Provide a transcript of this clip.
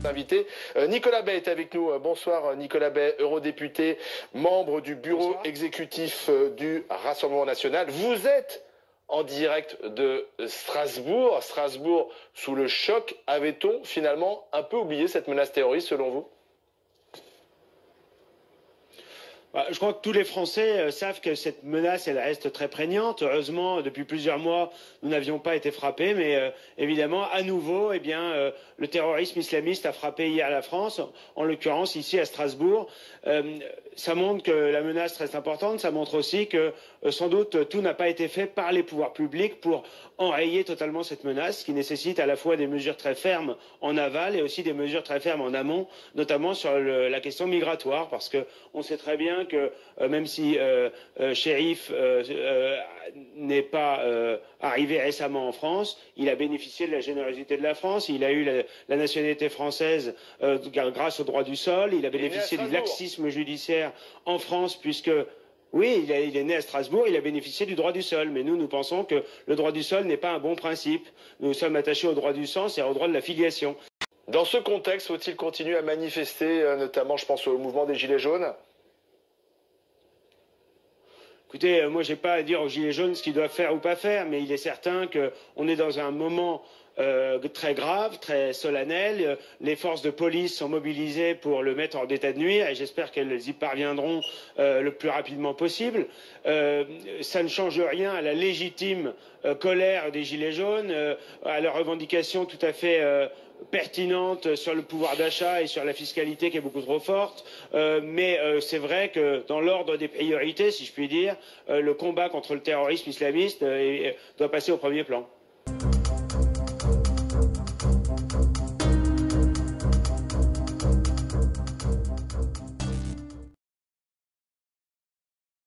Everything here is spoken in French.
Invité. Nicolas Bay est avec nous. Bonsoir Nicolas Bay, eurodéputé, membre du bureau exécutif du Rassemblement national. Vous êtes en direct de Strasbourg. Strasbourg sous le choc. Avait-on finalement un peu oublié cette menace terroriste selon vous? Je crois que tous les Français savent que cette menace, elle reste très prégnante. Heureusement, depuis plusieurs mois, nous n'avions pas été frappés, mais évidemment, à nouveau, le terrorisme islamiste a frappé hier la France, en l'occurrence ici à Strasbourg. Ça montre que la menace reste importante. Ça montre aussi que sans doute tout n'a pas été fait par les pouvoirs publics pour enrayer totalement cette menace, qui nécessite à la fois des mesures très fermes en aval et aussi des mesures très fermes en amont, notamment sur la question migratoire, parce que on sait très bien que même si Chérif n'est pas arrivé récemment en France, il a bénéficié de la générosité de la France, il a eu la nationalité française grâce au droit du sol, il a bénéficié du laxisme judiciaire en France puisque oui, il est né à Strasbourg, il a bénéficié du droit du sol, mais nous pensons que le droit du sol n'est pas un bon principe. Nous sommes attachés au droit du sens et au droit de la filiation. Dans ce contexte, faut-il continuer à manifester, notamment je pense au mouvement des Gilets jaunes? Écoutez, moi, je n'ai pas à dire aux Gilets jaunes ce qu'ils doivent faire ou pas faire, mais il est certain qu'on est dans un moment très grave, très solennel. Les forces de police sont mobilisées pour le mettre hors d'état de nuire et j'espère qu'elles y parviendront le plus rapidement possible. Ça ne change rien à la légitime colère des Gilets jaunes, à leurs revendications tout à fait pertinente sur le pouvoir d'achat et sur la fiscalité qui est beaucoup trop forte, mais c'est vrai que dans l'ordre des priorités, si je puis dire, le combat contre le terrorisme islamiste doit passer au premier plan.